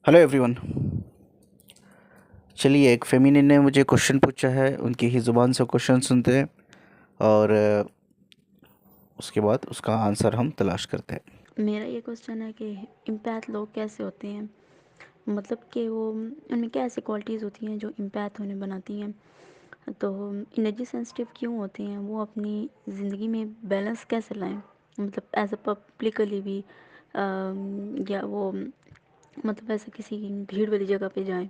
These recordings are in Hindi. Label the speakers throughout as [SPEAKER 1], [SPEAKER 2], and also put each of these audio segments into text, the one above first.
[SPEAKER 1] Hello everyone. चलिए, एक फेमिनिन ने मुझे क्वेश्चन पूछा है, उनकी ही ज़ुबान से क्वेश्चन सुनते हैं और उसके बाद उसका आंसर हम तलाश करते हैं।
[SPEAKER 2] मेरा ये क्वेश्चन है कि इम्पैथ लोग कैसे होते हैं। मतलब कि वो उनमें क्या ऐसी क्वालिटीज़ होती हैं जो इम्पैथ उन्हें बनाती हैं। तो एनर्जी सेंसिटिव क्यों होते हैं, वो अपनी ज़िंदगी में बैलेंस कैसे लाएं, मतलब एज अ पब्लिकली भी या वो मतलब ऐसे किसी भीड़ वाली जगह पे जाएं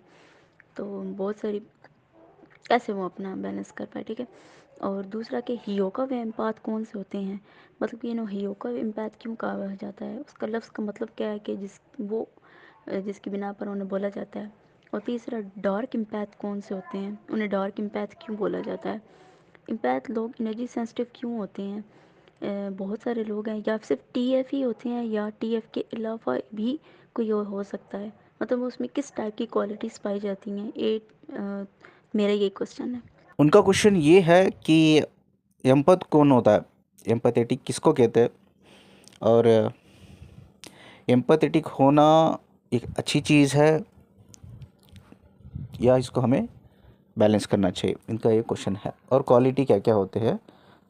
[SPEAKER 2] तो बहुत सारी कैसे वो अपना बैलेंस कर पाए। ठीक है। और दूसरा कि हियोका व एम्पाथ कौन से होते हैं, मतलब कि हियोका व एम्पैथ क्यों कहा जाता है, उसका लफ्ज़ का मतलब क्या है कि जिसकी बिना पर उन्हें बोला जाता है। और तीसरा डार्क एम्पैथ कौन से होते हैं, उन्हें डार्क एम्पैथ क्यों बोला जाता है। एम्पैथ लोग एनर्जी सेंसिटिव क्यों होते हैं। बहुत सारे लोग हैं, या सिर्फ टीएफ ही होते हैं या टीएफ के अलावा भी कोई और हो सकता है। मतलब उसमें किस टाइप की क्वालिटीज़ पाई जाती हैं। मेरा ये क्वेश्चन है।
[SPEAKER 1] उनका क्वेश्चन ये है कि एम्पथ कौन होता है, एम्पैथेटिक किसको कहते हैं, और एम्पैथेटिक होना एक अच्छी चीज़ है या इसको हमें बैलेंस करना चाहिए, इनका ये क्वेश्चन है। और क्वालिटी क्या क्या होते हैं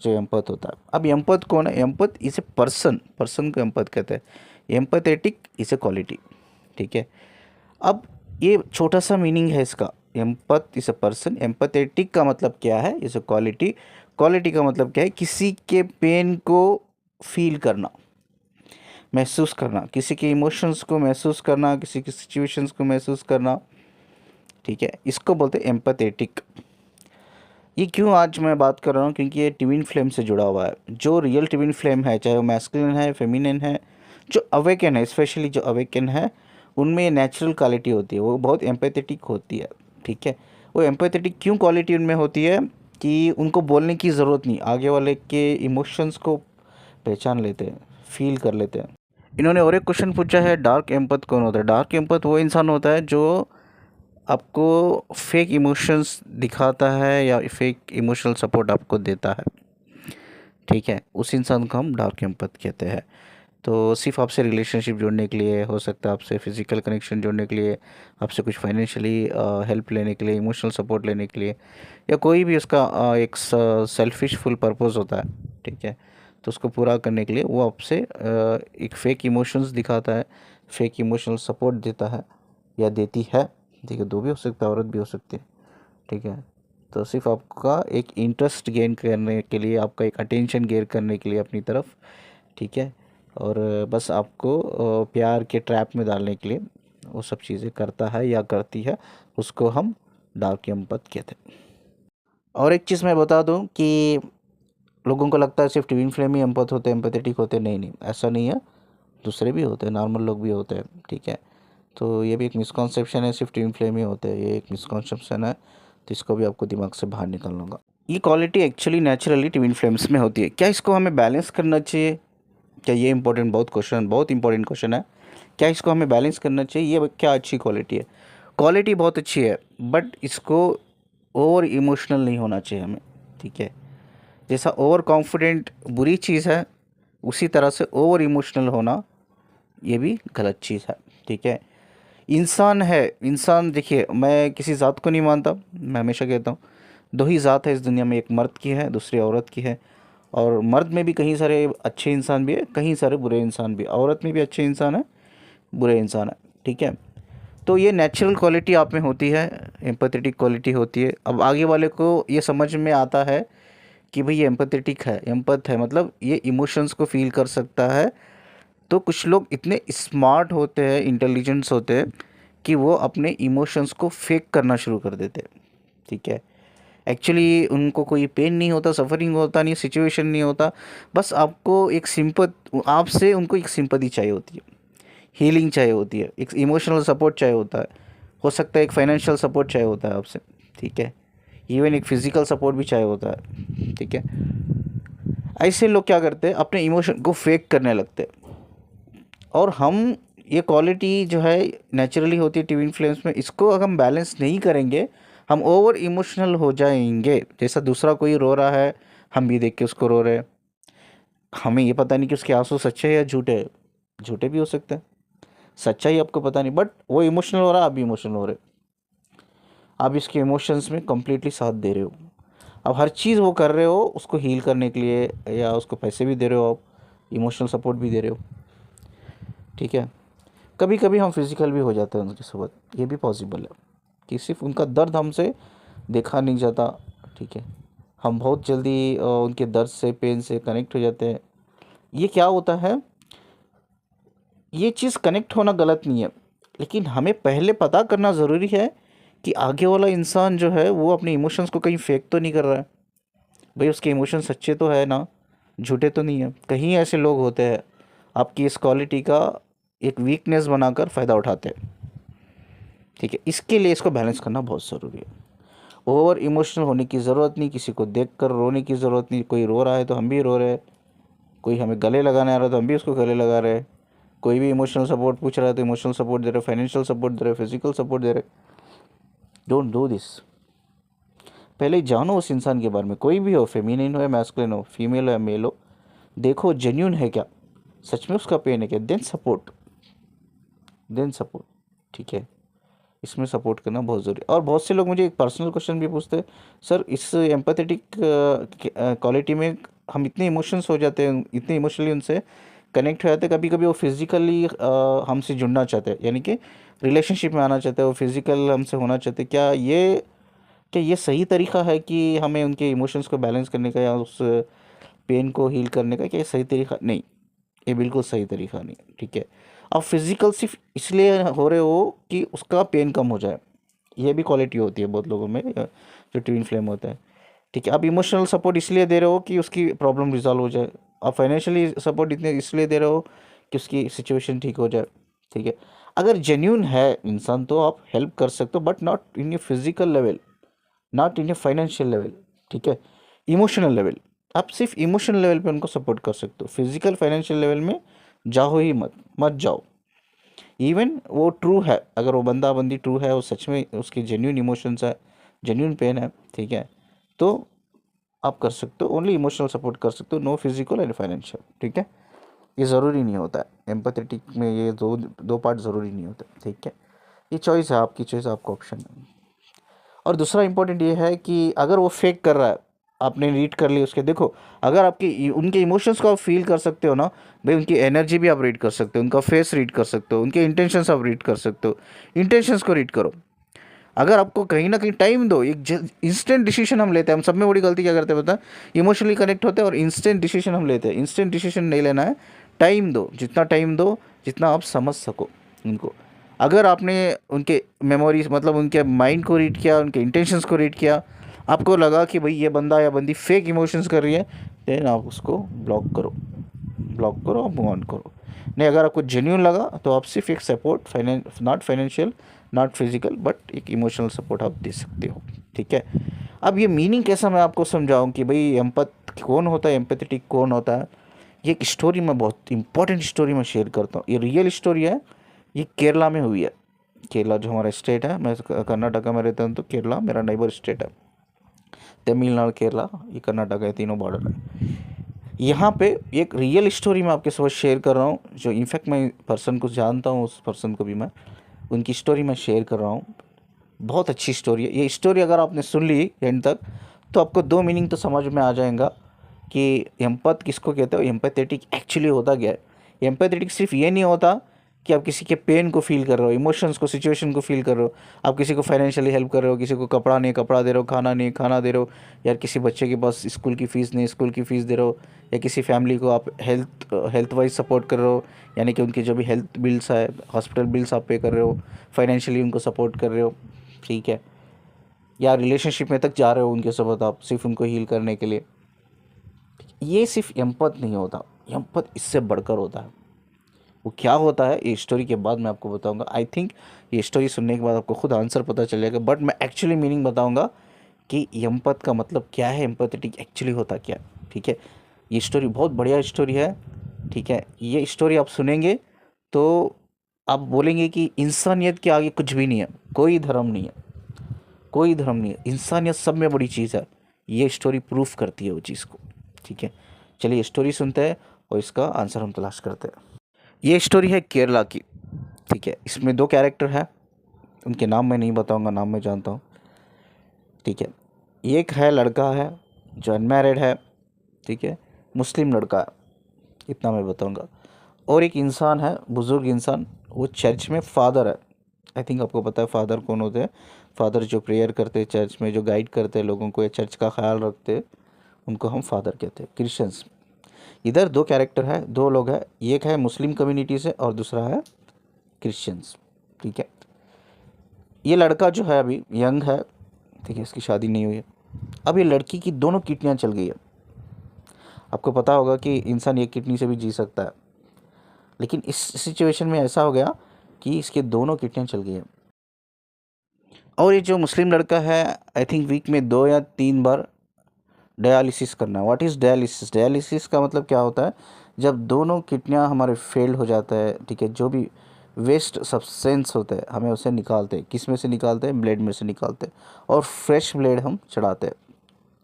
[SPEAKER 1] जो एम्पथ होता है। अब एम्पथ कौन है? एम्पथ इज ए पर्सन, पर्सन को एम्पथ कहते हैं। Empathetic is a quality. ठीक है। अब ये छोटा सा मीनिंग है इसका। एम्पथ इज अ पर्सन, एम्पैथेटिक का मतलब क्या है, इज अ क्वालिटी। क्वालिटी का मतलब क्या है? किसी के पेन को फील करना, महसूस करना, किसी के इमोशंस को महसूस करना, किसी की सिचुएशंस को महसूस करना। ठीक है, इसको बोलते हैं एम्पैथेटिक। ये क्यों आज मैं बात कर रहा हूँ? क्योंकि ये ट्विन फ्लेम से जुड़ा हुआ है। जो रियल ट्विन फ्लेम है, चाहे वो मैस्कुलिन है, फेमिनिन है, जो अवेकन है, स्पेशली जो अवेकन है, उनमें ये नेचुरल क्वालिटी होती है, वो बहुत एम्पैथेटिक होती है। ठीक है। वो एम्पैथेटिक क्यों क्वालिटी उनमें होती है कि उनको बोलने की ज़रूरत नहीं, आगे वाले के इमोशंस को पहचान लेते हैं, फील कर लेते हैं। इन्होंने और एक क्वेश्चन पूछा है, डार्क एम्पथ कौन होता है। डार्क एम्पथ वो इंसान होता है जो आपको फेक इमोशंस दिखाता है या फेक इमोशनल सपोर्ट आपको देता है। ठीक है, उस इंसान को हम डार्क एम्पथ कहते हैं। तो सिर्फ आपसे रिलेशनशिप जोड़ने के लिए, हो सकता है आपसे फिजिकल कनेक्शन जोड़ने के लिए, आपसे कुछ फाइनेंशियली हेल्प लेने के लिए, इमोशनल सपोर्ट लेने के लिए, या कोई भी उसका एक सेल्फिश फुल पर्पस होता है। ठीक है। तो उसको पूरा करने के लिए वो आपसे एक फेक इमोशंस दिखाता है, फेक इमोशनल सपोर्ट देता है या देती है। ठीक है, दो भी हो सकता है, औरत भी हो सकती है। ठीक है। तो सिर्फ आपका एक इंटरेस्ट गेन करने के लिए, आपका एक अटेंशन गेन करने के लिए अपनी तरफ। ठीक है। और बस आपको प्यार के ट्रैप में डालने के लिए वो सब चीज़ें करता है या करती है, उसको हम डार्क एम्पथ कहते हैं। और एक चीज़ मैं बता दूं कि लोगों को लगता है सिर्फ ट्विन फ्लेम ही एम्पथ होते हैं, एम्पैथेटिक होते हैं। नहीं नहीं, ऐसा नहीं है। दूसरे भी होते हैं, नॉर्मल लोग भी होते हैं। ठीक है। तो ये भी एक मिसकॉन्सेप्शन है, सिर्फ ट्विन फ्लेम ही होते हैं, ये एक मिसकॉन्सेप्शन है। तो इसको भी आपको दिमाग से बाहर निकालना होगा। ये quality actually naturally twin flames में होती है। क्या इसको हमें बैलेंस करना चाहिए? क्या ये इंपॉर्टेंट, बहुत क्वेश्चन, बहुत इंपॉर्टेंट क्वेश्चन है। क्या इसको हमें बैलेंस करना चाहिए? ये क्या अच्छी क्वालिटी है? क्वालिटी बहुत अच्छी है, बट इसको ओवर इमोशनल नहीं होना चाहिए हमें। ठीक है। जैसा ओवर कॉन्फिडेंट बुरी चीज़ है, उसी तरह से ओवर इमोशनल होना ये भी गलत चीज़ है। ठीक है। इंसान है, इंसान, देखिए मैं किसी ज़ात को नहीं मानता। मैं हमेशा कहता हूँ दो ही ज़ात है इस दुनिया में, एक मर्द की है, दूसरी औरत की है। और मर्द में भी कहीं सारे अच्छे इंसान भी है, कहीं सारे बुरे इंसान भी, औरत में भी अच्छे इंसान है, बुरे इंसान है। ठीक है। तो ये नेचुरल क्वालिटी आप में होती है, एम्पैथेटिक क्वालिटी होती है। अब आगे वाले को ये समझ में आता है कि भाई ये एम्पैथेटिक है, एम्पैथ है, मतलब ये इमोशंस को फील कर सकता है। तो कुछ लोग इतने स्मार्ट होते हैं, इंटेलिजेंट्स होते हैं कि वो अपने इमोशंस को फेक करना शुरू कर देते हैं। ठीक है। एक्चुअली उनको कोई पेन नहीं होता, सफरिंग होता नहीं, सिचुएशन नहीं होता। बस आपको एक आपसे उनको एक सिंपैथी चाहिए होती है, हीलिंग चाहिए होती है, एक इमोशनल सपोर्ट चाहिए होता है, हो सकता है एक फाइनेंशियल सपोर्ट चाहिए होता है आपसे। ठीक है। इवन एक फिजिकल सपोर्ट भी चाहिए होता है। ठीक है। ऐसे लोग क्या करते हैं, अपने इमोशन को फेक करने लगते हैं। और हम, ये क्वालिटी जो है नेचुरली होती है ट्विन फ्लेम्स में, इसको अगर हम बैलेंस नहीं करेंगे, हम ओवर इमोशनल हो जाएंगे। जैसा दूसरा कोई रो रहा है, हम भी देख के उसको रो रहे हैं। हमें ये पता नहीं कि उसके आंसू सच्चे हैं या झूठे हैं, झूठे भी हो सकते हैं। सच्चाई आपको पता नहीं, बट वो इमोशनल हो रहा है, आप भी इमोशनल हो रहे हो, आप इसके इमोशंस में कम्प्लीटली साथ दे रहे हो। अब हर चीज़ वो कर रहे हो उसको हील करने के लिए, या उसको पैसे भी दे रहे हो आप, इमोशनल सपोर्ट भी दे रहे हो, ठीक है। कभी कभी हम फिज़िकल भी हो जाते हैं उनके साथ, ये भी पॉसिबल है कि सिर्फ उनका दर्द हमसे देखा नहीं जाता, ठीक है। हम बहुत जल्दी उनके दर्द से, पेन से कनेक्ट हो जाते हैं। ये क्या होता है, ये चीज़ कनेक्ट होना गलत नहीं है, लेकिन हमें पहले पता करना ज़रूरी है कि आगे वाला इंसान जो है वो अपने इमोशंस को कहीं फेक तो नहीं कर रहा है। भाई उसके इमोशन सच्चे तो है ना, झूठे तो नहीं है। कहीं ऐसे लोग होते हैं आपकी इस क्वालिटी का एक वीकनेस बनाकर फ़ायदा उठाते हैं, ठीक है। इसके लिए इसको बैलेंस करना बहुत ज़रूरी है। ओवर इमोशनल होने की ज़रूरत नहीं, किसी को देखकर रोने की ज़रूरत नहीं। कोई रो रहा है तो हम भी रो रहे हैं, कोई हमें गले लगाने आ रहा है तो हम भी उसको गले लगा रहे हैं, कोई भी इमोशनल सपोर्ट पूछ रहा है तो इमोशनल सपोर्ट दे रहे, फाइनेंशियल सपोर्ट दे रहे, फिजिकल सपोर्ट दे रहे। Don't do this. पहले जानो उस इंसान के बारे में, कोई भी हो, फेमिनिन हो या मैस्कुलिन हो, फीमेल हो या मेल हो, देखो जेन्यून है क्या, सच में उसका पेन है क्या, देन सपोर्ट, ठीक है। इसमें सपोर्ट करना बहुत ज़रूरी है। और बहुत से लोग मुझे एक पर्सनल क्वेश्चन भी पूछते हैं, सर इस एम्पैथेटिक क्वालिटी में हम इतने इमोशंस हो जाते हैं, इतने इमोशनली उनसे कनेक्ट हो जाते हैं, कभी कभी वो फिज़िकली हमसे जुड़ना चाहते हैं, यानी कि रिलेशनशिप में आना चाहते हैं, वो फिज़िकल हमसे होना चाहते हैं। क्या ये सही तरीका है कि हमें उनके इमोशंस को बैलेंस करने का या उस पेन को हील करने का, क्या ये सही तरीका नहीं? ये बिल्कुल सही तरीका नहीं है, ठीक है। आप फिज़िकल सिर्फ इसलिए हो रहे हो कि उसका पेन कम हो जाए, ये भी क्वालिटी होती है बहुत लोगों में, जो ट्विन फ्लेम होता है, ठीक है। आप इमोशनल सपोर्ट इसलिए दे रहे हो कि उसकी प्रॉब्लम रिजॉल्व हो जाए, आप फाइनेंशियली सपोर्ट इतने इसलिए दे रहे हो कि उसकी सिचुएशन ठीक हो जाए, ठीक है। अगर जेन्यून है इंसान तो आप हेल्प कर सकते हो, but not in a physical level, not in a financial level, ठीक है। इमोशनल लेवल, आप सिर्फ इमोशनल लेवल पे उनको सपोर्ट कर सकते हो, फिजिकल फाइनेंशियल लेवल में जाओ ही मत, मत जाओ। इवन वो ट्रू है, अगर वो बंदा बंदी ट्रू है, वो सच में उसकी जेन्यून इमोशंस है, जेन्यून पेन है, ठीक है, तो आप कर सकते हो, ओनली इमोशनल सपोर्ट कर सकते हो, नो फिजिकल एंड फाइनेंशियल, ठीक है। ये ज़रूरी नहीं होता है एम्पैथेटिक में, ये दो दो पार्ट ज़रूरी नहीं होता, ठीक है। ये चॉइस है, आपकी चॉइस, आपका ऑप्शन है। और दूसरा इंपॉर्टेंट ये है कि अगर वो फेक कर रहा है, आपने रीड कर ली उसके, देखो अगर आपकी उनके इमोशंस को आप फील कर सकते हो ना, भाई उनकी एनर्जी भी आप रीड कर सकते हो, उनका फेस रीड कर सकते हो, उनके इंटेंशंस आप रीड कर सकते हो, इंटेंशंस को रीड करो। अगर आपको कहीं ना कहीं टाइम दो, एक इंस्टेंट डिसीजन हम लेते हैं, हम सब में बड़ी गलती क्या करते हैं पता है, इमोशनली कनेक्ट होते हैं और इंस्टेंट डिसीजन हम लेते हैं। इंस्टेंट डिसीजन नहीं लेना है, टाइम दो, जितना टाइम दो जितना आप समझ सको उनको। अगर आपने उनके मेमोरीज, मतलब उनके माइंड को रीड किया, उनके इंटेंशंस को रीड किया, आपको लगा कि भाई ये बंदा या बंदी फेक इमोशंस कर रही है, देन आप उसको ब्लॉक करो और मूव ऑन करो। नहीं, अगर आपको जेन्यून लगा तो आप सिर्फ एक support, not financial, not physical, but एक इमोशनल सपोर्ट आप दे सकते हो, ठीक है। अब ये मीनिंग कैसा मैं आपको समझाऊं कि भाई एम्पैथ कौन होता है, एम्पैथेटिक कौन होता है। ये एक स्टोरी मैं, बहुत इंपॉर्टेंट स्टोरी मैं शेयर करता हूँ, ये रियल स्टोरी है, ये केरला में हुई है। केरला जो हमारा स्टेट है, मैं कर्नाटका में रहता हूँ, तो केरला मेरा नेबर स्टेट है। तमिलनाडु, केरला, ये कर्नाटका है, तीनों बॉर्डर है। यहाँ पे एक रियल स्टोरी मैं आपके साथ शेयर कर रहा हूँ, जो इनफैक्ट मैं पर्सन को जानता हूँ, उस पर्सन को भी मैं, उनकी स्टोरी मैं शेयर कर रहा हूँ। बहुत अच्छी स्टोरी है ये स्टोरी, अगर आपने सुन ली एंड तक तो आपको दो मीनिंग तो समझ में आ जाएगा कि एम्पैथ किसको कहते हो, एम्पैथेटिक एक्चुअली होता क्या है। एम्पैथेटिक सिर्फ ये नहीं होता कि आप किसी के पेन को फील कर रहे हो, इमोशंस को, सिचुएशन को फील कर रहे हो, आप किसी को फाइनेंशियली हेल्प कर रहे हो, किसी को कपड़ा नहीं कपड़ा दे रहे हो, खाना नहीं खाना दे रहे हो, यार किसी बच्चे के पास स्कूल की फ़ीस नहीं स्कूल की फ़ीस दे रहे हो, या किसी फैमिली को आप हेल्थ वाइज सपोर्ट कर रहे हो, यानी कि उनके जो भी हेल्थ बिल्स है, हॉस्पिटल बिल्स आप पे कर रहे हो, फाइनेंशियली उनको सपोर्ट कर रहे हो, ठीक है। या रिलेशनशिप में तक जा रहे हो उनके साथ आप, सिर्फ उनको हील करने के लिए। ये सिर्फ एम्पैथ नहीं होता, एम्पैथ इससे बढ़कर होता है। वो क्या होता है ये स्टोरी के बाद मैं आपको बताऊंगा। आई थिंक ये स्टोरी सुनने के बाद आपको खुद आंसर पता चल जाएगा, बट मैं एक्चुअली मीनिंग बताऊंगा कि एम्पैथ का मतलब क्या है, एम्पैथेटिक एक्चुअली होता क्या है, ठीक है। ये स्टोरी बहुत बढ़िया स्टोरी है, ठीक है। ये स्टोरी आप सुनेंगे तो आप बोलेंगे कि इंसानियत के आगे कुछ भी नहीं है, कोई धर्म नहीं है, कोई धर्म नहीं है, इंसानियत सब में बड़ी चीज़ है। ये स्टोरी प्रूफ करती है वो चीज़ को, ठीक है। चलिए स्टोरी सुनते हैं और इसका आंसर हम तलाश करते हैं। ये स्टोरी है केरला की। ठीक है, इसमें दो कैरेक्टर है, उनके नाम मैं नहीं बताऊंगा, नाम मैं जानता हूँ। ठीक है, एक है लड़का है जो अनमैरिड है, ठीक है, मुस्लिम लड़का है, इतना मैं बताऊंगा। और एक इंसान है, बुज़ुर्ग इंसान, वो चर्च में फादर है। आई थिंक आपको पता है फादर कौन होते हैं। फादर जो प्रेयर करते हैं चर्च में, जो गाइड करते हैं लोगों को, या चर्च का ख्याल रखते हैं, उनको हम फादर कहते हैं, क्रिश्चियंस। इधर दो कैरेक्टर है, दो लोग हैं, एक है मुस्लिम कम्युनिटी से और दूसरा है क्रिश्चियंस। ठीक है, ये लड़का जो है अभी यंग है, ठीक है, इसकी शादी नहीं हुई है। अब ये लड़की की दोनों किडनियाँ चल गई है। आपको पता होगा कि इंसान एक किडनी से भी जी सकता है, लेकिन इस सिचुएशन में ऐसा हो गया कि इसके दोनों किडनियाँ चल गई है। और ये जो मुस्लिम लड़का है, आई थिंक वीक में 2 या 3 बार डायलिसिस करना है। What is dialysis? डायलिसिस का मतलब क्या होता है? जब दोनों किडनियाँ हमारे फेल्ड हो जाता है, ठीक है, जो भी वेस्ट सब्सटेंस होता है हमें उसे निकालते हैं। किस में से निकालते हैं? ब्लड में से निकालते हैं, और फ्रेश ब्लड हम चढ़ाते हैं।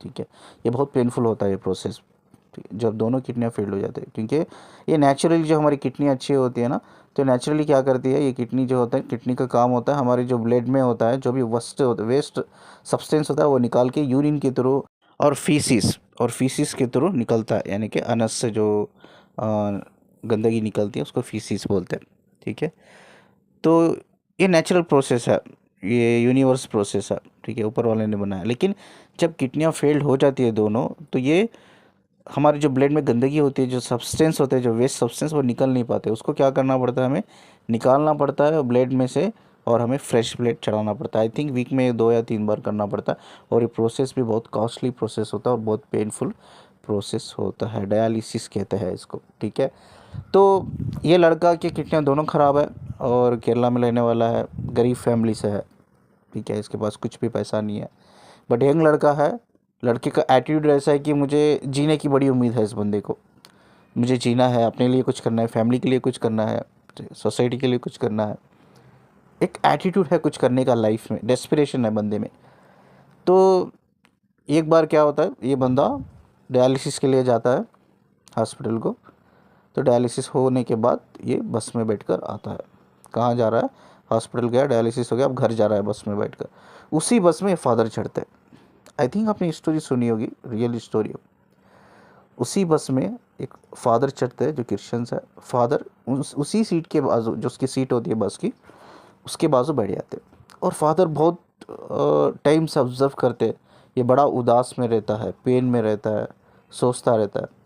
[SPEAKER 1] ठीक है, ये बहुत पेनफुल होता है ये प्रोसेस, ठीक है, जब दोनों किडनियाँ फेल हो जाते हैं, क्योंकि ये नेचुरली जो हमारी किडनी अच्छी होती है ना, तो नेचुरली क्या करती है, ये किडनी जो होता है, किडनी का काम होता है हमारे जो ब्लड में होता है, जो भी वेस्ट सब्सटेंस होता है वो निकाल के यूरिन के थ्रू और फीसिस के थ्रू निकलता है, यानी कि अनस से जो गंदगी निकलती है उसको फीसिस बोलते हैं। ठीक है, तो ये नेचुरल प्रोसेस है, ये यूनिवर्स प्रोसेस है, ठीक है, ऊपर वाले ने बनाया। लेकिन जब किडनियाँ फेल्ड हो जाती है दोनों, तो ये हमारे जो ब्लड में गंदगी होती है, जो सब्सटेंस होते हैं, जो वेस्ट सब्सटेंस, वो निकल नहीं पाते। उसको क्या करना पड़ता है, हमें निकालना पड़ता है ब्लड में से, और हमें फ्रेश ब्लड चढ़ाना पड़ता है। आई थिंक वीक में 2 या 3 बार करना पड़ता है, और ये प्रोसेस भी बहुत कॉस्टली प्रोसेस होता है और बहुत पेनफुल प्रोसेस होता है। डायलिसिस कहते हैं इसको। ठीक है, तो ये लड़का की किडनियाँ दोनों ख़राब है और केरला में रहने वाला है, गरीब फैमिली से है। ठीक है, इसके पास कुछ भी पैसा नहीं है, बट यंग लड़का है। लड़के का एटीट्यूड ऐसा है कि मुझे जीने की बड़ी उम्मीद है इस बंदे को, मुझे जीना है, अपने लिए कुछ करना है, फैमिली के लिए कुछ करना है, सोसाइटी के लिए कुछ करना है। एक एटीट्यूड है कुछ करने का लाइफ में, डेस्पिरेशन है बंदे में। तो एक बार क्या होता है, ये बंदा डायलिसिस के लिए जाता है हॉस्पिटल को। तो डायलिसिस होने के बाद ये बस में बैठकर आता है। कहाँ जा रहा है? हॉस्पिटल गया, डायलिसिस हो गया, अब घर जा रहा है बस में बैठकर। उसी बस में फादर चढ़ते हैं। आई थिंक आपने स्टोरी सुनी होगी, रियल स्टोरी। उसी बस में एक फादर चढ़ते हैं जो क्रिश्चियंस है। फादर उसी सीट के बाजू, जो उसकी सीट होती है बस की, उसके बाजू बैठ जाते हैं। और फादर बहुत टाइम से ऑब्जर्व करते हैं, ये बड़ा उदास में रहता है, पेन में रहता है, सोचता रहता है।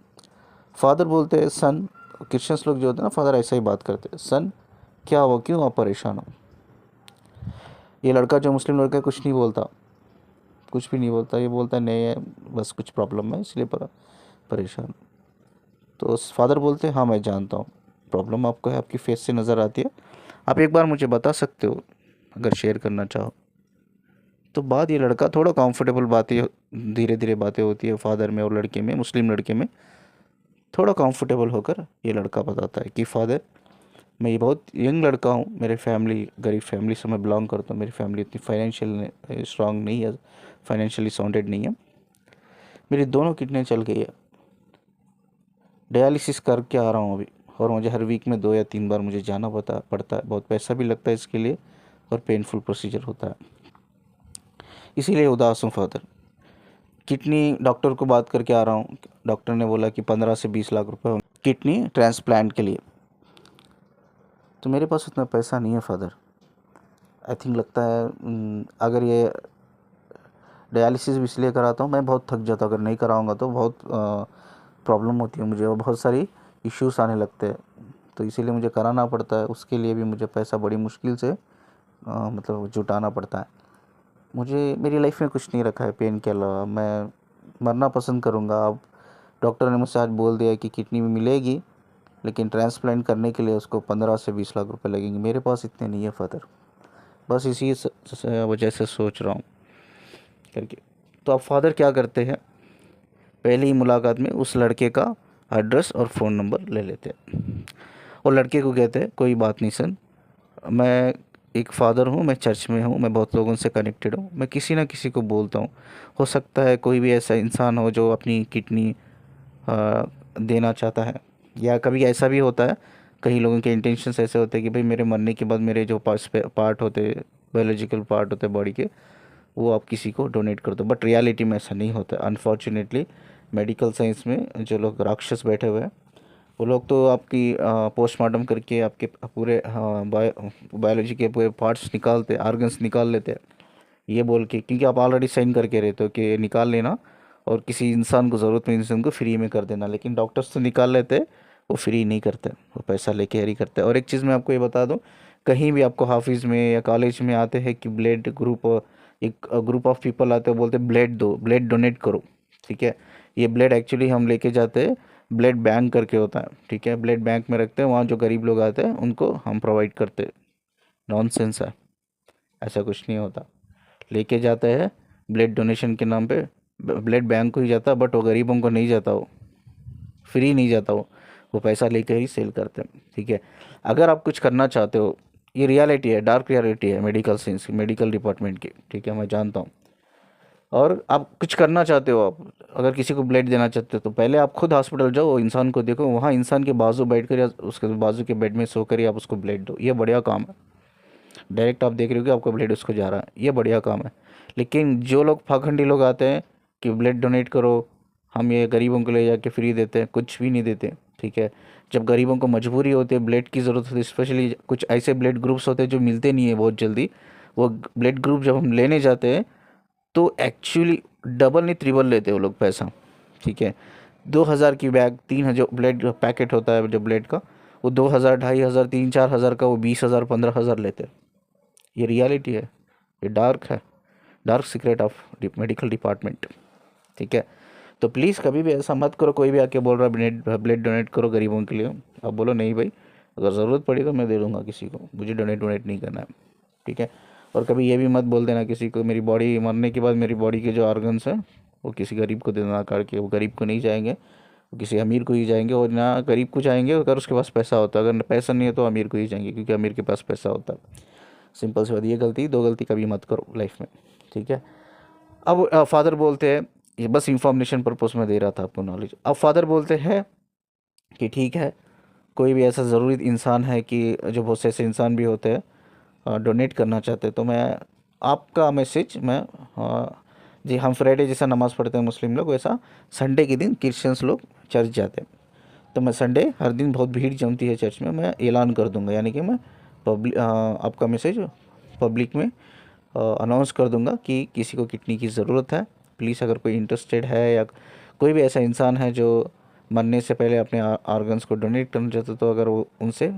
[SPEAKER 1] फादर बोलते हैं, सन, क्रिश्चियंस लोग जो होते हैं ना, फादर ऐसा ही बात करते हैं, सन क्या हुआ, क्यों आप परेशान हो? ये लड़का जो मुस्लिम लड़का है कुछ नहीं बोलता, कुछ भी नहीं बोलता। ये बोलता है नहीं है, बस कुछ प्रॉब्लम है इसलिए परेशान। तो उस फादर बोलते हैं, हाँ मैं जानता हूँ प्रॉब्लम आपको है, आपकी फेस से नज़र आती है, आप एक बार मुझे बता सकते हो अगर शेयर करना चाहो। तो बात, ये लड़का थोड़ा कंफर्टेबल, बातें धीरे धीरे बातें होती है फादर में और लड़के में, मुस्लिम लड़के में। थोड़ा कंफर्टेबल होकर ये लड़का बताता है कि फादर, मैं ये बहुत यंग लड़का हूँ, मेरे फैमिली गरीब फैमिली से मैं बिलोंग करता हूँ, मेरी फैमिली इतनी फाइनेंशियल स्ट्रांग नहीं है, फाइनेंशियली साउंडेड नहीं है, मेरी दोनों किडनी चल गई है, डायलिसिस करके आ रहा हूँ अभी, और मुझे हर वीक में 2 या 3 बार मुझे जाना पड़ता है, बहुत पैसा भी लगता है इसके लिए, और पेनफुल प्रोसीजर होता है, इसीलिए उदास हूँ फादर। किडनी डॉक्टर को बात करके आ रहा हूँ, डॉक्टर ने बोला कि 15 से 20 लाख रुपए किडनी ट्रांसप्लांट के लिए। तो मेरे पास उतना पैसा नहीं है फादर। आई थिंक लगता है अगर ये डायलिसिस भी इसलिए कराता हूँ, मैं बहुत थक जाता हूँ, अगर नहीं कराऊंगा तो बहुत प्रॉब्लम होती है मुझे, और बहुत सारी इश्यूज आने लगते हैं, तो इसीलिए मुझे कराना पड़ता है। उसके लिए भी मुझे पैसा बड़ी मुश्किल से मतलब जुटाना पड़ता है। मुझे मेरी लाइफ में कुछ नहीं रखा है पेन के अलावा, मैं मरना पसंद करूँगा। अब डॉक्टर ने मुझसे आज बोल दिया कि किडनी में मिलेगी, लेकिन ट्रांसप्लांट करने के लिए उसको 15 से 20 लाख रुपए लगेंगे। मेरे पास इतने नहीं है फादर, बस इसी वजह से सोच रहा हूँ करके। तो अब फादर क्या करते हैं, पहली ही मुलाकात में उस लड़के का एड्रेस और फ़ोन नंबर ले लेते हैं, और लड़के को कहते हैं, कोई बात नहीं सन, मैं एक फ़ादर हूँ, मैं चर्च में हूँ, मैं बहुत लोगों से कनेक्टेड हूँ, मैं किसी ना किसी को बोलता हूँ, हो सकता है कोई भी ऐसा इंसान हो जो अपनी किडनी देना चाहता है, या कभी ऐसा भी होता है, कई लोगों के इंटेंशंस ऐसे होते हैं कि भाई मेरे मरने के बाद मेरे जो पार्ट होते, बायोलॉजिकल पार्ट होते हैं बॉडी के, वो आप किसी को डोनेट कर दो। बट रियलिटी में ऐसा नहीं होता अनफॉर्चुनेटली। मेडिकल साइंस में जो लोग राक्षस बैठे हुए हैं, वो लोग तो आपकी पोस्टमार्टम करके आपके पूरे बायोलॉजी के पूरे पार्ट्स निकालते, ऑर्गन्स निकाल लेते हैं, ये बोल के, क्योंकि आप ऑलरेडी साइन करके रहते हो कि निकाल लेना और किसी इंसान को, ज़रूरत में इंसान को फ्री में कर देना। लेकिन डॉक्टर्स तो निकाल लेते हैं, वो फ्री नहीं करते, वो पैसा लेके ही करते हैं। और एक चीज़ मैं आपको ये बता दूं, कहीं भी आपको हाफिज़ में या कॉलेज में आते हैं कि ब्लड ग्रुप, एक ग्रुप ऑफ पीपल आते हैं, बोलते हैं ब्लड दो, ब्लड डोनेट करो, ठीक है। ये ब्लड एक्चुअली हम लेके जाते हैं, ब्लड बैंक करके होता है, ठीक है, ब्लड बैंक में रखते हैं, वहाँ जो गरीब लोग आते हैं उनको हम प्रोवाइड करते हैं। नॉनसेंस है, ऐसा कुछ नहीं होता। लेके जाता है ब्लड डोनेशन के नाम पे, ब्लड बैंक को ही जाता है, बट वो गरीबों को नहीं जाता, वो फ्री नहीं जाता, वो पैसा लेकर ही सेल करते हैं, ठीक है। अगर आप कुछ करना चाहते हो, ये रियलिटी है, डार्क रियलिटी है मेडिकल साइंस, मेडिकल डिपार्टमेंट की, ठीक है, मैं जानता हूँ। और आप कुछ करना चाहते हो, आप अगर किसी को ब्लड देना चाहते हो, तो पहले आप खुद हॉस्पिटल जाओ, वो इंसान को देखो, वहाँ इंसान के बाजू बैठ कर या उसके बाजू के बेड में सो कर ही आप उसको ब्लड दो, ये बढ़िया काम है। डायरेक्ट आप देख रहे हो कि आपका ब्लड उसको जा रहा है, ये बढ़िया काम है। लेकिन जो लोग पाखंडी लोग आते हैं कि ब्लड डोनेट करो, हम ये गरीबों को ले जाके फ्री देते हैं, कुछ भी नहीं देते, ठीक है। जब गरीबों को मजबूरी होती है, ब्लड की ज़रूरत होती है, स्पेशली कुछ ऐसे ब्लड ग्रुप्स होते हैं जो मिलते नहीं है बहुत जल्दी, वो ब्लड ग्रुप जब हम लेने जाते हैं तो एक्चुअली डबल नहीं ट्रिपल लेते वो लोग पैसा, ठीक है। 2,000 की बैग, 3,000 ब्लड पैकेट होता है जो ब्लड का, वो 2,000, 2,500, 3-4 हज़ार का वो 20,000, 15,000 लेते हैं। ये रियलिटी है, ये डार्क है, dark secret of medical department, ठीक है। तो प्लीज़ कभी भी ऐसा मत करो, कोई भी आके बोल रहा है ब्लड ब्लड डोनेट करो गरीबों के लिए, आप बोलो नहीं भाई, अगर ज़रूरत पड़ी तो मैं दे दूँगा किसी को, मुझे डोनेट नहीं करना है, ठीक है। और कभी ये भी मत बोल देना किसी को, मेरी बॉडी मरने के बाद मेरी बॉडी के जो ऑर्गन्स हैं वो किसी गरीब को दे देना करके, वो गरीब को नहीं जाएंगे, वो किसी अमीर को ही जाएंगे, और ना गरीब को जाएंगे अगर उसके पास पैसा होता है, अगर पैसा नहीं है तो अमीर को ही जाएंगे, क्योंकि अमीर के पास पैसा होता है। सिंपल सी बात, ये गलती, दो गलती कभी मत करो लाइफ में, ठीक है। अब फादर बोलते हैं, ये बस इंफॉर्मेशन पर्पस में दे रहा था आपको नॉलेज। अब फादर बोलते हैं कि ठीक है, कोई भी ऐसा ज़रूरी इंसान है कि जो बहुत से ऐसे इंसान भी होते हैं डोनेट करना चाहते हैं, तो मैं आपका मैसेज मैं जी, हम फ्राइडे जैसा नमाज़ पढ़ते हैं मुस्लिम लोग, वैसा संडे के दिन क्रिश्चियंस लोग चर्च जाते हैं, तो मैं संडे हर दिन बहुत भीड़ जमती है चर्च में, मैं ऐलान कर दूंगा, यानी कि मैं आपका मैसेज पब्लिक में अनाउंस कर दूंगा कि किसी को किडनी की ज़रूरत है, प्लीज़ अगर कोई इंटरेस्टेड है या कोई भी ऐसा इंसान है जो मरने से पहले अपने ऑर्गन्स को डोनेट करना चाहते हो, तो अगर वो उनसे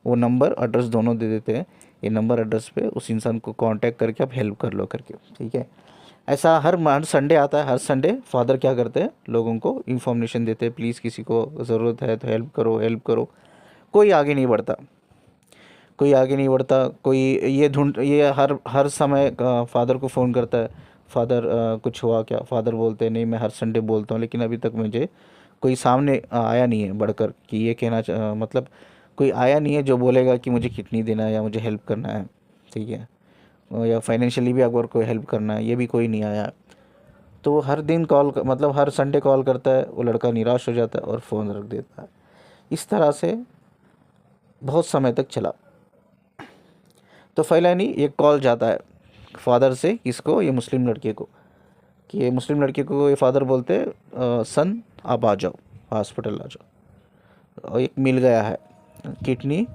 [SPEAKER 1] वो नंबर एड्रेस दोनों दे देते हैं, ये नंबर एड्रेस पे उस इंसान को कांटेक्ट करके आप हेल्प कर लो करके, ठीक है। ऐसा हर संडे आता है, हर संडे फादर क्या करते हैं, लोगों को इन्फॉर्मेशन देते हैं, प्लीज़ किसी को ज़रूरत है तो हेल्प करो, हेल्प करो। कोई आगे नहीं बढ़ता, कोई आगे नहीं बढ़ता, कोई ये हर हर समय फादर को फ़ोन करता है, फादर कुछ हुआ क्या, फादर बोलते हैं नहीं मैं हर संडे बोलता हूँ, लेकिन अभी तक मुझे कोई सामने आया नहीं है बढ़कर कि ये मतलब कोई आया नहीं है जो बोलेगा कि मुझे किडनी देना है या मुझे हेल्प करना है, ठीक है, या फाइनेंशियली भी अगर कोई हेल्प करना है, ये भी कोई नहीं आया। तो वो हर दिन मतलब हर संडे कॉल करता है, वो लड़का निराश हो जाता है और फ़ोन रख देता है। इस तरह से बहुत समय तक चला। तो फाइनली एक कॉल जाता है फादर से, किसको, ये मुस्लिम लड़के को, कि ये मुस्लिम लड़के को ये फादर बोलते हैं सन आप आ जाओ, हॉस्पिटल आ जाओ, और एक मिल गया है किडनी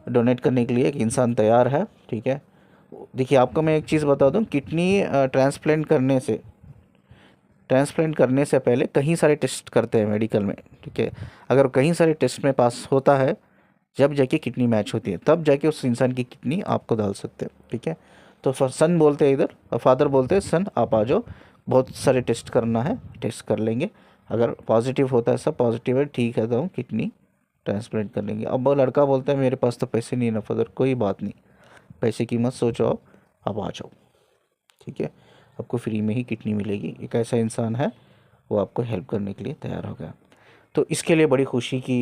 [SPEAKER 1] डोनेट करने के लिए, एक इंसान तैयार है, ठीक है। देखिए आपको मैं एक चीज़ बता दूं, किडनी ट्रांसप्लांट करने से पहले कई सारे टेस्ट करते हैं मेडिकल में, ठीक है। अगर कई सारे टेस्ट में पास होता है, जब जाके किडनी मैच होती है, तब जाके उस इंसान की किडनी आपको डाल सकते हैं, ठीक है। तो सन बोलते हैं इधर, और फादर बोलते हैं सन आप आ जाओ, बहुत सारे टेस्ट करना है, टेस्ट कर लेंगे, अगर पॉजिटिव होता है, सब पॉजिटिव है, ठीक है, तो हम किडनी ट्रांसप्लांट कर लेंगे। अब वो लड़का बोलता है मेरे पास तो पैसे नहीं है ना फादर, कोई बात नहीं, पैसे की मत सोचो, आप आ जाओ, ठीक है, आपको फ्री में ही किडनी मिलेगी। एक ऐसा इंसान है, वो आपको हेल्प करने के लिए तैयार हो गया। तो इसके लिए बड़ी खुशी की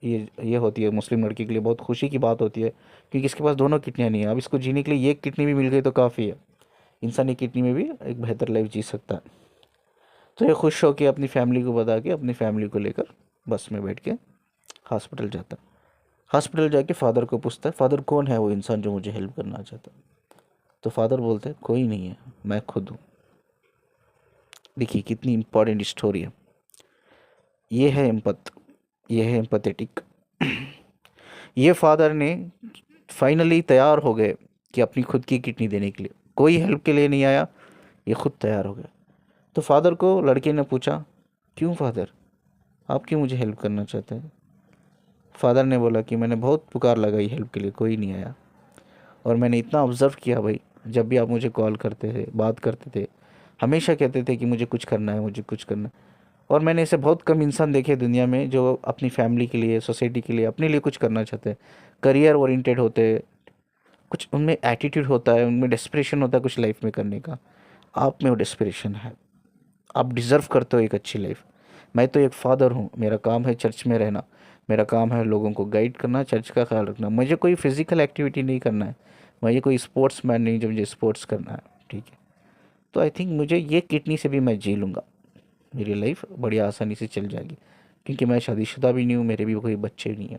[SPEAKER 1] ये होती है, मुस्लिम लड़की के लिए बहुत खुशी की बात होती है, क्योंकि इसके पास दोनों किडनियाँ नहीं है। अब इसको जीने के लिए ये किडनी भी मिल गई तो काफ़ी है, इंसान एक किडनी में भी एक बेहतर लाइफ जी सकता है। तो ये खुश हो के अपनी फैमिली को बता के, अपनी फैमिली को लेकर बस में बैठ के हॉस्पिटल जाता है, हॉस्पिटल जाके फादर को पूछता है फादर कौन है वो इंसान जो मुझे हेल्प करना चाहता है। तो फादर बोलते हैं कोई नहीं है, मैं खुद हूँ। देखिए कितनी इंपॉर्टेंट स्टोरी है। ये है एम्पथ, ये है एम्पथेटिक। ये फादर ने फाइनली तैयार हो गए कि अपनी खुद की किडनी देने के लिए, कोई हेल्प के लिए नहीं आया, ये खुद तैयार हो गया। तो फादर को लड़के ने पूछा क्यों फादर, आप क्यों मुझे हेल्प करना चाहते हैं? फादर ने बोला कि मैंने बहुत पुकार लगाई हेल्प के लिए, कोई नहीं आया। और मैंने इतना ऑब्ज़र्व किया भाई, जब भी आप मुझे कॉल करते थे, बात करते थे, हमेशा कहते थे कि मुझे कुछ करना है, मुझे कुछ करना है। और मैंने ऐसे बहुत कम इंसान देखे दुनिया में जो अपनी फैमिली के लिए, सोसाइटी के लिए, अपने लिए कुछ करना चाहते हैं, करियर ओरिएंटेड होते हैं, कुछ उनमें एटीट्यूड होता है, उनमें डेस्परेशन होता है कुछ लाइफ में करने का। आप में वो डेस्परेशन है, आप डिज़र्व करते हो एक अच्छी लाइफ। मैं तो एक फादर हूँ, मेरा काम है चर्च में रहना, मेरा काम है लोगों को गाइड करना, चर्च का ख्याल रखना। मुझे कोई फिजिकल एक्टिविटी नहीं करना है, मुझे कोई स्पोर्ट्स मैन नहीं जो मुझे स्पोर्ट्स करना है, ठीक है। तो आई थिंक मुझे ये किडनी से भी मैं जी लूँगा, मेरी लाइफ बड़ी आसानी से चल जाएगी, क्योंकि मैं शादीशुदा भी नहीं हूँ, मेरे भी कोई बच्चे नहीं हैं,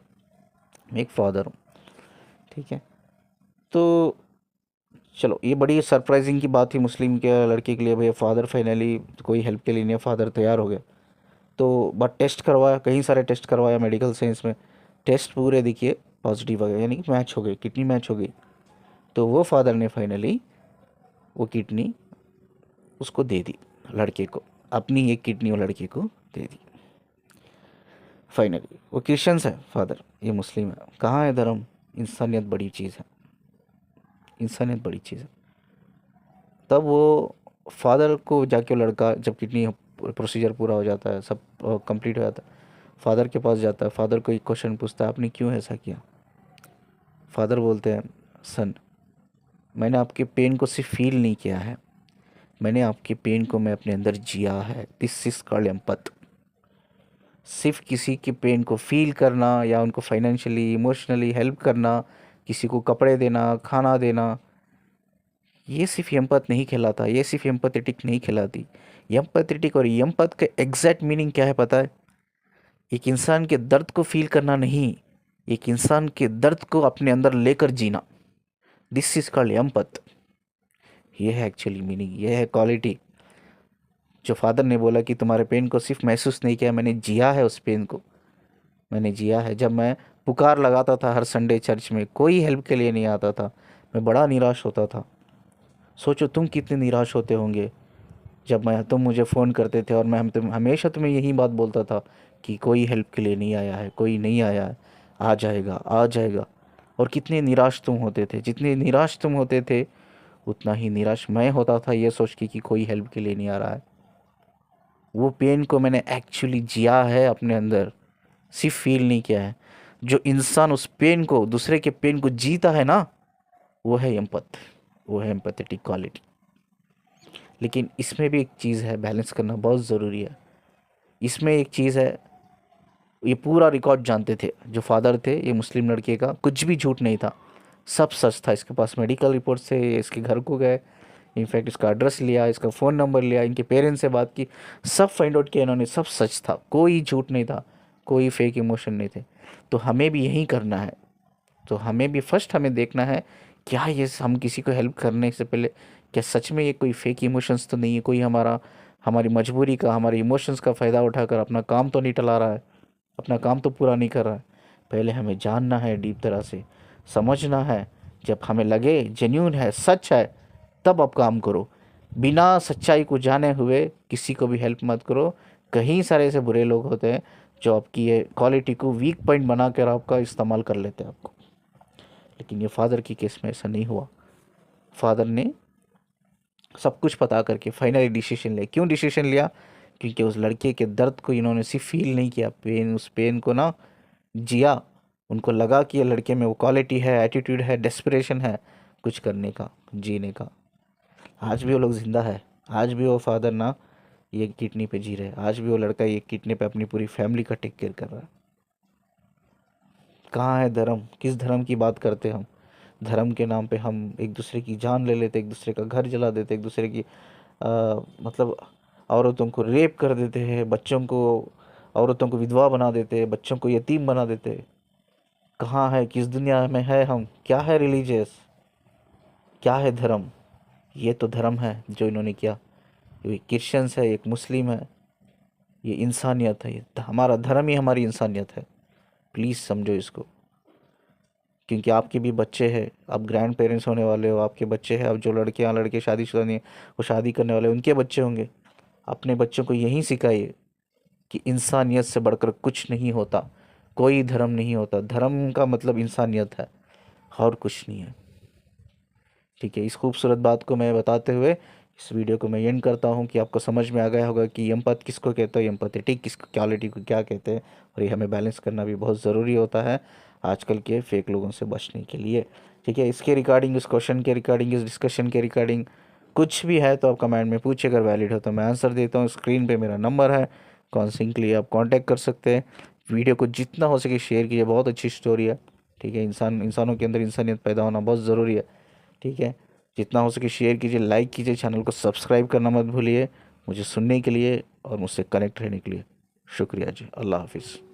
[SPEAKER 1] मैं एक फादर हूँ, ठीक है। तो चलो ये बड़ी सरप्राइजिंग की बात थी मुस्लिम के लड़के के लिए, भैया फादर फाइनली कोई हेल्प के लिए नहीं है, फादर तैयार हो गया। तो बट टेस्ट करवाया, कई सारे टेस्ट करवाया मेडिकल साइंस में, टेस्ट पूरे देखिए पॉजिटिव आ गए, यानी कि मैच हो गई, किडनी मैच हो गई। तो वो फादर ने फाइनली वो किडनी उसको दे दी, लड़के को, अपनी एक किडनी वो लड़के को दे दी फाइनली। वो क्रिश्चियंस है फादर, ये मुस्लिम है। कहाँ है धर्म? इंसानियत बड़ी चीज़ है, इंसानियत बड़ी चीज़ है। तब वो फादर को जाके वो लड़का, जब किडनी प्रोसीजर पूरा हो जाता है, सब कंप्लीट हो जाता है, फादर के पास जाता है, फादर को एक क्वेश्चन पूछता है आपने क्यों ऐसा किया? फादर बोलते हैं सन, मैंने आपके पेन को सिर्फ फील नहीं किया है, मैंने आपके पेन को मैं अपने अंदर जिया है। This is called empath. सिर्फ किसी के पेन को फील करना या उनको फाइनेंशियली इमोशनली हेल्प करना, किसी को कपड़े देना, खाना देना, ये सिर्फ एम्पथ नहीं कहलाता, ये सिर्फ एम्पथेटिक नहीं कहलाती। एम्पथेटिक और एम्पथ का एग्जैक्ट मीनिंग क्या है पता है? एक इंसान के दर्द को फील करना नहीं, एक इंसान के दर्द को अपने अंदर लेकर जीना। This is called empath. ये है एक्चुअली मीनिंग, ये है क्वालिटी। जो फादर ने बोला कि तुम्हारे पेन को सिर्फ महसूस नहीं किया, मैंने जिया है उस पेन को, मैंने जिया है। जब मैं पुकार लगाता था हर संडे चर्च में, कोई हेल्प के लिए नहीं आता था, मैं बड़ा निराश होता था। सोचो तुम कितने निराश होते होंगे जब तुम मुझे फ़ोन करते थे और मैं हमेशा तुम्हें यही बात बोलता था कि कोई हेल्प के लिए नहीं आया है, कोई नहीं आया है, आ जाएगा आ जाएगा। और कितने निराश तुम होते थे, जितने निराश तुम होते थे उतना ही निराश मैं होता था, ये सोच के कि कोई हेल्प के लिए नहीं आ रहा है। वो पेन को मैंने एक्चुअली जिया है अपने अंदर, सिर्फ फील नहीं किया है। जो इंसान उस पेन को, दूसरे के पेन को जीता है ना, वो है एम्पथ, वो है एम्पैथेटिक क्वालिटी। लेकिन इसमें भी एक चीज़ है, बैलेंस करना बहुत ज़रूरी है। इसमें एक चीज़ है, ये पूरा रिकॉर्ड जानते थे जो फादर थे, ये मुस्लिम लड़के का कुछ भी झूठ नहीं था, सब सच था। इसके पास मेडिकल रिपोर्ट से, इसके घर को गए, इनफैक्ट इसका एड्रेस लिया, इसका फ़ोन नंबर लिया, इनके पेरेंट्स से बात की, सब फाइंड आउट किया इन्होंने, सब सच था, कोई झूठ नहीं था, कोई फेक इमोशन नहीं थे। तो हमें भी यही करना है। तो हमें भी फर्स्ट हमें देखना है क्या ये हम किसी को हेल्प करने से पहले क्या सच में ये कोई फेक इमोशंस तो नहीं है, कोई हमारी मजबूरी का, हमारे इमोशंस का फ़ायदा उठाकर अपना काम तो नहीं टला रहा है, अपना काम तो पूरा नहीं कर रहा है। पहले हमें जानना है, डीप तरह से समझना है। जब हमें लगे जेन्यून है, सच है, तब आप काम करो। बिना सच्चाई को जाने हुए किसी को भी हेल्प मत करो। कहीं सारे ऐसे बुरे लोग होते हैं जो आपकी ये क्वालिटी को वीक पॉइंट बना कर आपका इस्तेमाल कर लेते हैं आपको। लेकिन ये फादर की केस में ऐसा नहीं हुआ। फादर ने सब कुछ पता करके फाइनली डिसीजन लिया। क्यों डिसीजन लिया? क्योंकि उस लड़के के दर्द को इन्होंने सिर्फ फील नहीं किया, पेन, उस पेन को ना जिया। उनको लगा कि ये लड़के में वो क्वालिटी है, एटीट्यूड है, डेस्परेशन है कुछ करने का, जीने का। आज भी वो लोग जिंदा है, आज भी वो फादर ना ये किडनी पे जी रहे हैं, आज भी वो लड़का ये किडनी पे अपनी पूरी फैमिली का टेक केयर कर रहा है। कहाँ है धर्म? किस धर्म की बात करते हैं हम? धर्म के नाम पे हम एक दूसरे की जान ले लेते, एक दूसरे का घर जला देते, एक दूसरे की मतलब औरतों को रेप कर देते हैं, बच्चों को औरतों को विधवा बना देते, बच्चों को यतीम बना देते। कहाँ है, किस दुनिया में है हम? क्या है रिलीजियस, क्या है धर्म? ये तो धर्म है जो इन्होंने किया। ये क्रिश्चियंस है, एक मुस्लिम है, ये इंसानियत है। ये हमारा धर्म ही हमारी इंसानियत है। प्लीज़ समझो इसको, क्योंकि आपके भी बच्चे हैं, आप ग्रैंड पेरेंट्स होने वाले हो, आपके बच्चे हैं, अब जो लड़कियां लड़के शादीशुदा नहीं है, वो शादी करने वाले, उनके बच्चे होंगे। अपने बच्चों को यही सिखाइए कि इंसानियत से बढ़कर कुछ नहीं होता, कोई धर्म नहीं होता। धर्म का मतलब इंसानियत है और कुछ नहीं है। ठीक है, इस खूबसूरत बात को मैं बताते हुए इस वीडियो को मैं एंड करता हूँ कि आपको समझ में आ गया होगा कि एम्पैथ किसको कहते हैं, एम्पैथेटिक किस क्वालिटी को क्या कहते हैं, और ये हमें बैलेंस करना भी बहुत ज़रूरी होता है आजकल के फेक लोगों से बचने के लिए। ठीक है, इसके रिगार्डिंग, इस क्वेश्चन के रिगार्डिंग, इस डिस्कशन के रिगार्डिंग कुछ भी है तो आप कमेंट में पूछिए, अगर वैलिड हो तो मैं आंसर देता हूँ। स्क्रीन पे मेरा नंबर है, काउंसलिंग के लिए आप कांटेक्ट कर सकते हैं। वीडियो को जितना हो सके शेयर कीजिए, बहुत अच्छी स्टोरी है। ठीक है, इंसानों के अंदर इंसानियत पैदा होना बहुत ज़रूरी है। ठीक है, जितना हो सके शेयर कीजिए, लाइक कीजिए, चैनल को सब्सक्राइब करना मत भूलिए। मुझे सुनने के लिए और मुझसे कनेक्ट रहने के लिए शुक्रिया जी। अल्लाह हाफिज़।